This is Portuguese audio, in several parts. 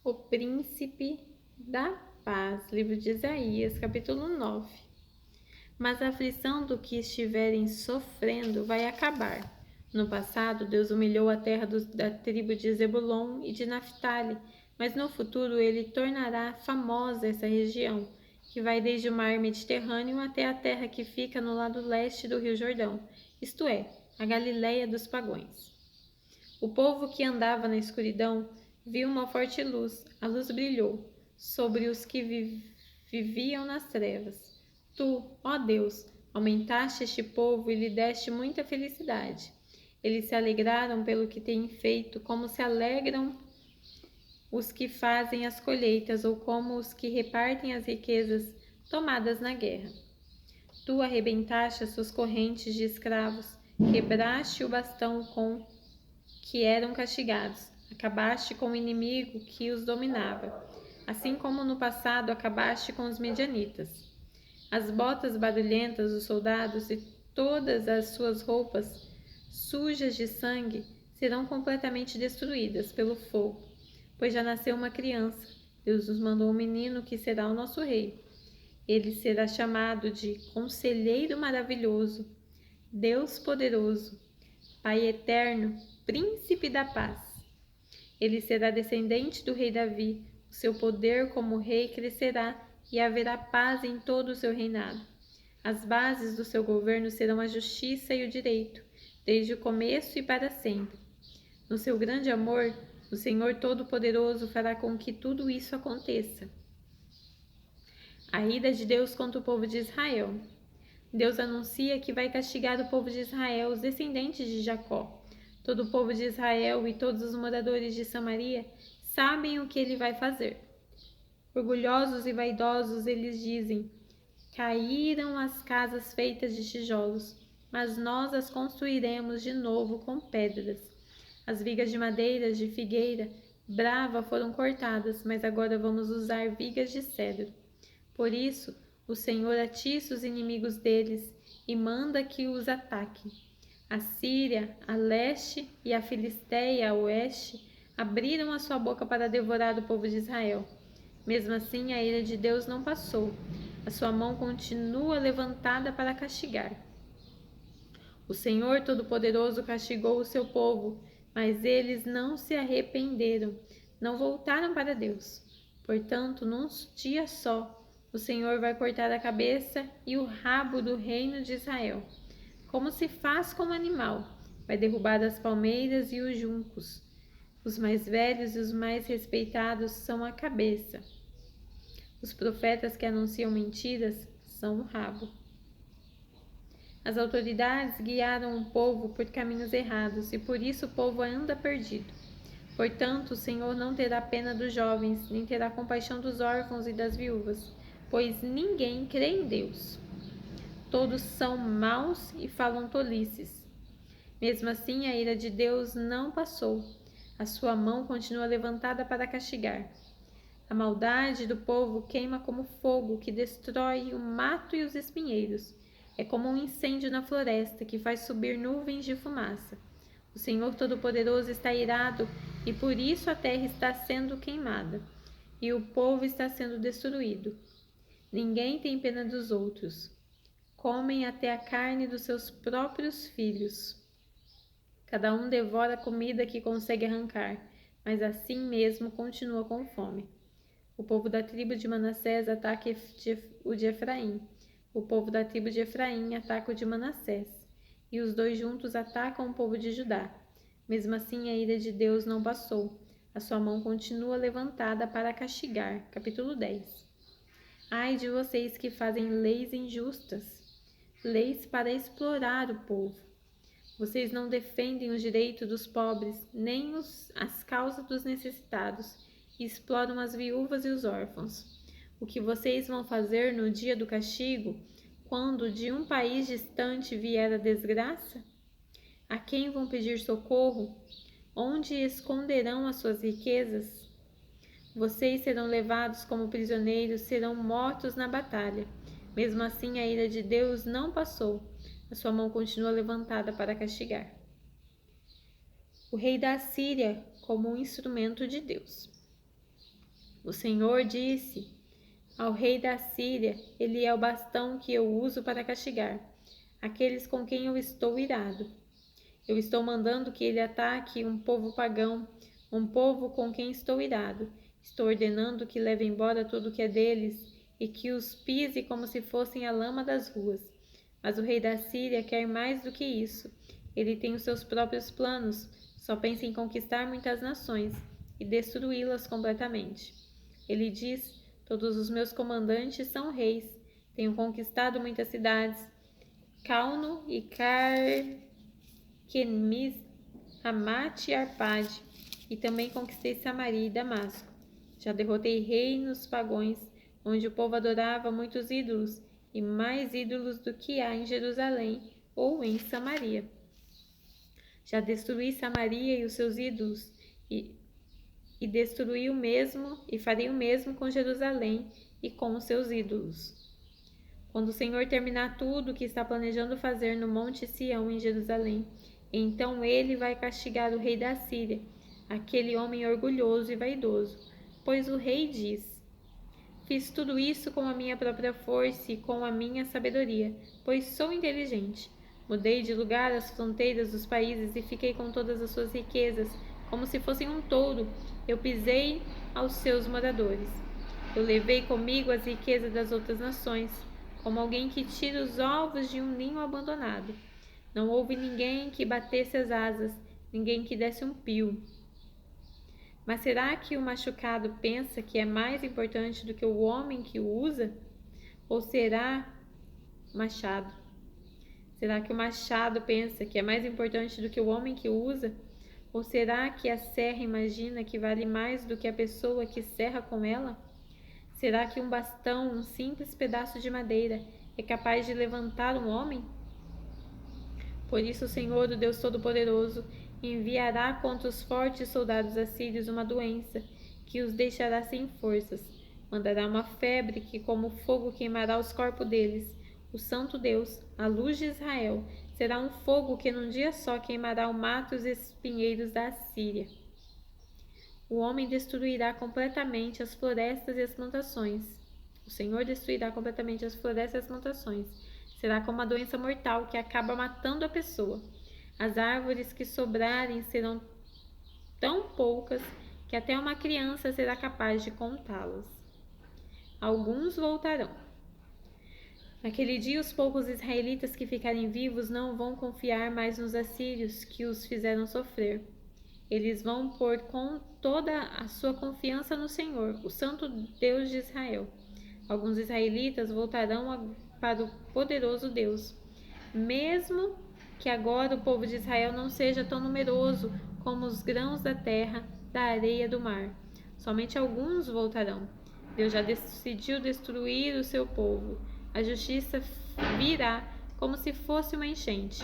O príncipe da paz. Livro de Isaías, capítulo 9. Mas a aflição do que estiverem sofrendo vai acabar. No passado, Deus humilhou a terra da tribo de Zebulon e de Naftali, mas no futuro ele tornará famosa essa região, que vai desde o mar Mediterrâneo até a terra que fica no lado leste do rio Jordão, isto é, a Galileia dos pagões. O povo que andava na escuridão viu uma forte luz, a luz brilhou sobre os que viviam nas trevas. Tu, ó Deus, aumentaste este povo e lhe deste muita felicidade. Eles se alegraram pelo que têm feito, como se alegram os que fazem as colheitas ou como os que repartem as riquezas tomadas na guerra. Tu arrebentaste as suas correntes de escravos, quebraste o bastão com que eram castigados, acabaste com o inimigo que os dominava, assim como no passado acabaste com os medianitas. As botas barulhentas dos soldados e todas as suas roupas sujas de sangue serão completamente destruídas pelo fogo, pois já nasceu uma criança. Deus nos mandou um menino que será o nosso rei. Ele será chamado de Conselheiro Maravilhoso, Deus Poderoso, Pai Eterno, Príncipe da Paz. Ele será descendente do rei Davi, o seu poder como rei crescerá e haverá paz em todo o seu reinado. As bases do seu governo serão a justiça e o direito, desde o começo e para sempre. No seu grande amor, o Senhor Todo-Poderoso fará com que tudo isso aconteça. A ira de Deus contra o povo de Israel. Deus anuncia que vai castigar o povo de Israel, os descendentes de Jacó. Todo o povo de Israel e todos os moradores de Samaria sabem o que ele vai fazer. Orgulhosos e vaidosos, eles dizem: caíram as casas feitas de tijolos, mas nós as construiremos de novo com pedras. As vigas de madeira de figueira brava foram cortadas, mas agora vamos usar vigas de cedro. Por isso, o Senhor atiça os inimigos deles e manda que os ataquem. A Síria, a leste, e a Filisteia, a oeste, abriram a sua boca para devorar o povo de Israel. Mesmo assim, a ira de Deus não passou. A sua mão continua levantada para castigar. O Senhor Todo-Poderoso castigou o seu povo, mas eles não se arrependeram, não voltaram para Deus. Portanto, num dia só, o Senhor vai cortar a cabeça e o rabo do reino de Israel. Como se faz com o animal, vai derrubar as palmeiras e os juncos. Os mais velhos e os mais respeitados são a cabeça. Os profetas que anunciam mentiras são o rabo. As autoridades guiaram o povo por caminhos errados e por isso o povo anda perdido. Portanto, o Senhor não terá pena dos jovens, nem terá compaixão dos órfãos e das viúvas, pois ninguém crê em Deus. Todos são maus e falam tolices. Mesmo assim, a ira de Deus não passou. A sua mão continua levantada para castigar. A maldade do povo queima como fogo que destrói o mato e os espinheiros. É como um incêndio na floresta que faz subir nuvens de fumaça. O Senhor Todo-Poderoso está irado e por isso a terra está sendo queimada e o povo está sendo destruído. Ninguém tem pena dos outros. Comem até a carne dos seus próprios filhos. Cada um devora a comida que consegue arrancar, mas assim mesmo continua com fome. O povo da tribo de Manassés ataca o de Efraim. O povo da tribo de Efraim ataca o de Manassés. E os dois juntos atacam o povo de Judá. Mesmo assim, a ira de Deus não passou. A sua mão continua levantada para castigar. Capítulo 10. Ai de vocês que fazem leis injustas, leis para explorar o povo. Vocês não defendem os direitos dos pobres, nem as causas dos necessitados, e exploram as viúvas e os órfãos. O que vocês vão fazer no dia do castigo, quando de um país distante vier a desgraça? A quem vão pedir socorro? Onde esconderão as suas riquezas? Vocês serão levados como prisioneiros, serão mortos na batalha. Mesmo assim, a ira de Deus não passou. A sua mão continua levantada para castigar. O rei da Assíria como um instrumento de Deus. O Senhor disse ao rei da Síria: ele é o bastão que eu uso para castigar aqueles com quem eu estou irado. Eu estou mandando que ele ataque um povo pagão, um povo com quem estou irado. Estou ordenando que leve embora tudo que é deles e que os pise como se fossem a lama das ruas. Mas o rei da Síria quer mais do que isso. Ele tem os seus próprios planos, só pensa em conquistar muitas nações e destruí-las completamente. Ele diz: todos os meus comandantes são reis, tenho conquistado muitas cidades, Calno e Carquemis, Ramate e Arpade, e também conquistei Samaria e Damasco. Já derrotei reinos pagões, onde o povo adorava muitos ídolos, e mais ídolos do que há em Jerusalém ou em Samaria. Já destruí Samaria e os seus ídolos, e destruí o mesmo, e farei o mesmo com Jerusalém e com os seus ídolos. Quando o Senhor terminar tudo o que está planejando fazer no Monte Sião em Jerusalém, então ele vai castigar o rei da Síria, aquele homem orgulhoso e vaidoso, pois o rei diz: fiz tudo isso com a minha própria força e com a minha sabedoria, pois sou inteligente. Mudei de lugar as fronteiras dos países e fiquei com todas as suas riquezas, como se fossem um touro. Eu pisei aos seus moradores. Eu levei comigo as riquezas das outras nações, como alguém que tira os ovos de um ninho abandonado. Não houve ninguém que batesse as asas, ninguém que desse um pio. Mas será que o machucado pensa que é mais importante do que o homem que o usa? Ou será machado? Será que o machado pensa que é mais importante do que o homem que o usa? Ou será que a serra imagina que vale mais do que a pessoa que serra com ela? Será que um bastão, um simples pedaço de madeira, é capaz de levantar um homem? Por isso o Senhor, o Deus Todo-Poderoso, enviará contra os fortes soldados assírios uma doença que os deixará sem forças. Mandará uma febre que, como fogo, queimará os corpos deles. O Santo Deus, a luz de Israel, será um fogo que num dia só queimará o mato e os espinheiros da Assíria. O homem destruirá completamente as florestas e as plantações. O Senhor destruirá completamente as florestas e as plantações. Será como uma doença mortal que acaba matando a pessoa. As árvores que sobrarem serão tão poucas que até uma criança será capaz de contá-las. Alguns voltarão. Naquele dia, os poucos israelitas que ficarem vivos não vão confiar mais nos assírios que os fizeram sofrer. Eles vão pôr com toda a sua confiança no Senhor, o Santo Deus de Israel. Alguns israelitas voltarão para o poderoso Deus. Mesmo que agora o povo de Israel não seja tão numeroso como os grãos da terra, da areia do mar. Somente alguns voltarão. Deus já decidiu destruir o seu povo. A justiça virá como se fosse uma enchente,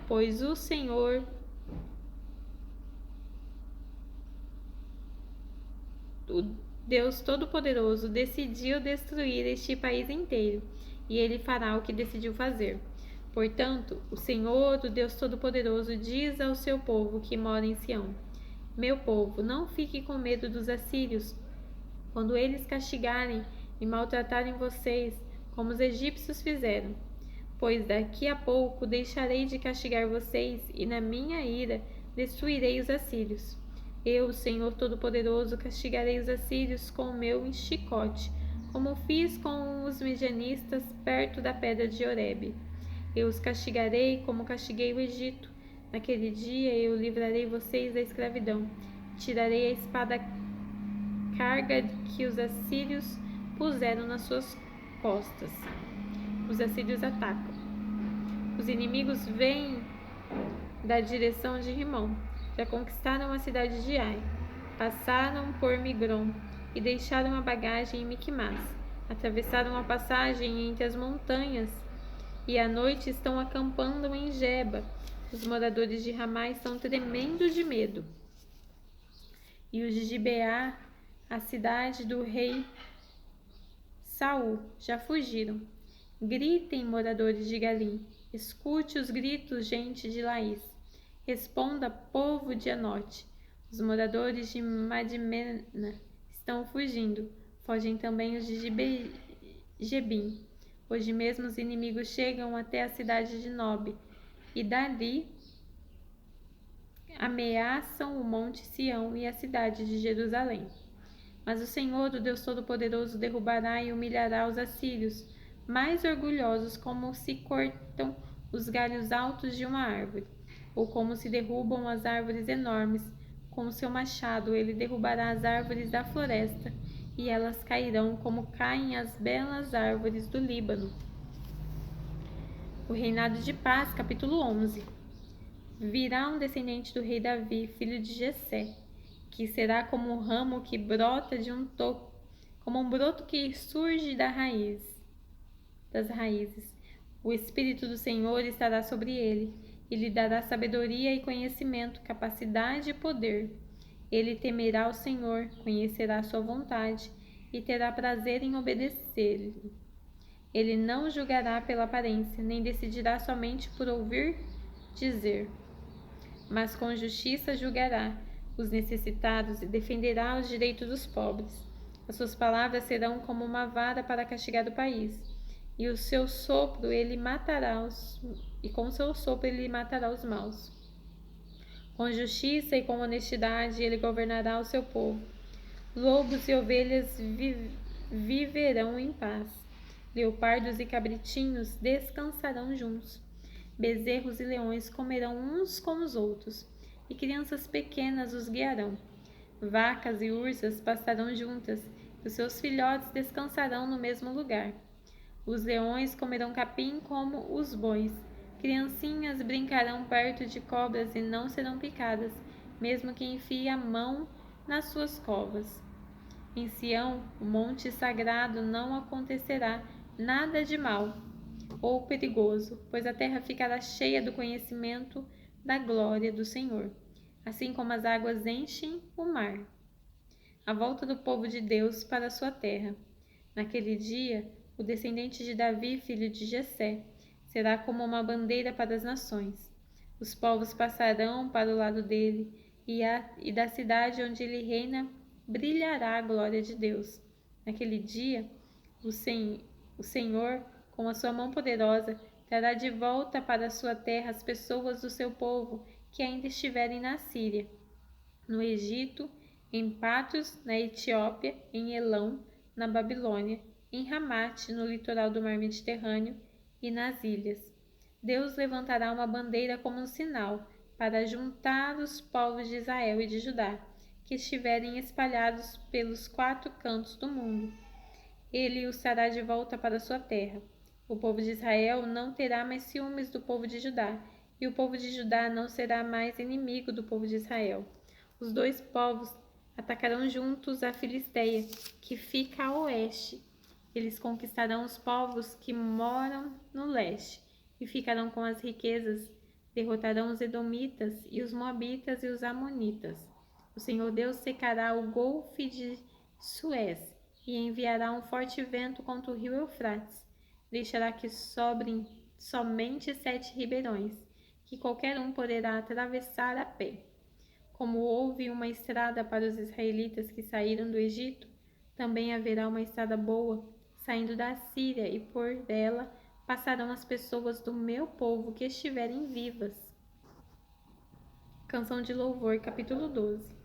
pois o Senhor, o Deus Todo-Poderoso, decidiu destruir este país inteiro, e ele fará o que decidiu fazer. Portanto, o Senhor, o Deus Todo-Poderoso, diz ao seu povo que mora em Sião: meu povo, não fique com medo dos assírios, quando eles castigarem e maltratarem vocês, como os egípcios fizeram. Pois daqui a pouco deixarei de castigar vocês, e na minha ira destruirei os assírios. Eu, o Senhor Todo-Poderoso, castigarei os assírios com o meu chicote, como fiz com os midianistas perto da pedra de Horebe. Eu os castigarei como castiguei o Egito. Naquele dia eu livrarei vocês da escravidão. Tirarei a espada carga que os assírios puseram nas suas costas. Os assírios atacam. Os inimigos vêm da direção de Rimão. Já conquistaram a cidade de Ai. Passaram por Migron e deixaram a bagagem em Miquimás. Atravessaram a passagem entre as montanhas e à noite estão acampando em Geba. Os moradores de Ramá estão tremendo de medo. E os de Gibeá, a cidade do rei Saul, já fugiram. Gritem, moradores de Galim. Escute os gritos, gente de Laís. Responda, povo de Anote. Os moradores de Madmena estão fugindo. Fogem também os de Gebim. Hoje mesmo os inimigos chegam até a cidade de Nob, e dali ameaçam o monte Sião e a cidade de Jerusalém. Mas o Senhor, o Deus Todo-Poderoso, derrubará e humilhará os assírios, mais orgulhosos, como se cortam os galhos altos de uma árvore, ou como se derrubam as árvores enormes. Com o seu machado ele derrubará as árvores da floresta, e elas cairão como caem as belas árvores do Líbano. O reinado de paz, capítulo 11. Virá um descendente do rei Davi, filho de Jessé, que será como um ramo que brota de um toco, como um broto que surge das raízes. O Espírito do Senhor estará sobre ele, e lhe dará sabedoria e conhecimento, capacidade e poder. Ele temerá o Senhor, conhecerá a sua vontade e terá prazer em obedecer-lhe. Ele não julgará pela aparência, nem decidirá somente por ouvir dizer, mas com justiça julgará os necessitados e defenderá os direitos dos pobres. As suas palavras serão como uma vara para castigar o país, e o seu sopro ele matará com o seu sopro ele matará os maus. Com justiça e com honestidade ele governará o seu povo. Lobos e ovelhas viverão em paz. Leopardos e cabritinhos descansarão juntos. Bezerros e leões comerão uns com os outros, e crianças pequenas os guiarão. Vacas e ursas pastarão juntas, e os seus filhotes descansarão no mesmo lugar. Os leões comerão capim como os bois. Criancinhas brincarão perto de cobras e não serão picadas, mesmo que enfie a mão nas suas covas. Em Sião, o monte sagrado, não acontecerá nada de mal ou perigoso, pois a terra ficará cheia do conhecimento da glória do Senhor, assim como as águas enchem o mar. A volta do povo de Deus para a sua terra. Naquele dia, o descendente de Davi, filho de Jessé, será como uma bandeira para as nações. Os povos passarão para o lado dele, e da cidade onde ele reina brilhará a glória de Deus. Naquele dia, o Senhor, com a sua mão poderosa, trará de volta para a sua terra as pessoas do seu povo que ainda estiverem na Síria, no Egito, em Patros, na Etiópia, em Elão, na Babilônia, em Ramate, no litoral do mar Mediterrâneo e nas ilhas. Deus levantará uma bandeira como um sinal para juntar os povos de Israel e de Judá, que estiverem espalhados pelos 4 cantos do mundo. Ele os trará de volta para sua terra. O povo de Israel não terá mais ciúmes do povo de Judá, e o povo de Judá não será mais inimigo do povo de Israel. Os 2 povos atacarão juntos a Filisteia, que fica a oeste. Eles conquistarão os povos que moram no leste, e ficarão com as riquezas. Derrotarão os edomitas, e os moabitas e os amonitas. O Senhor Deus secará o golfe de Suez, e enviará um forte vento contra o rio Eufrates. Deixará que sobrem somente 7 ribeirões, que qualquer um poderá atravessar a pé. Como houve uma estrada para os israelitas que saíram do Egito, também haverá uma estrada boa, saindo da Síria, e por ela passarão as pessoas do meu povo que estiverem vivas. Canção de Louvor, capítulo 12.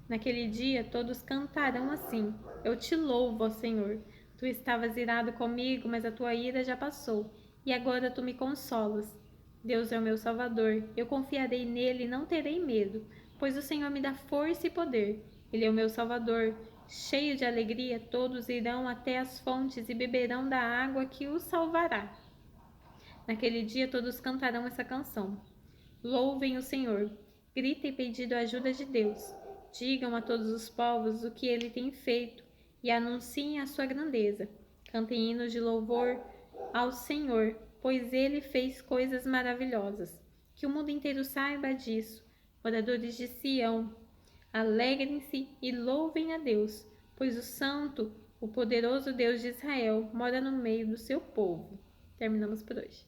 Naquele dia todos cantarão assim: Eu te louvo, ó Senhor. Tu estavas irado comigo, mas a tua ira já passou, e agora tu me consolas. Deus é o meu Salvador, eu confiarei nele e não terei medo, pois o Senhor me dá força e poder. Ele é o meu Salvador. Cheio de alegria, todos irão até as fontes e beberão da água que os salvará. Naquele dia todos cantarão essa canção: Louvem o Senhor, gritem pedindo a ajuda de Deus. Digam a todos os povos o que ele tem feito e anunciem a sua grandeza. Cantem hinos de louvor ao Senhor, pois ele fez coisas maravilhosas. Que o mundo inteiro saiba disso. Moradores de Sião, alegrem-se e louvem a Deus, pois o Santo, o poderoso Deus de Israel, mora no meio do seu povo. Terminamos por hoje.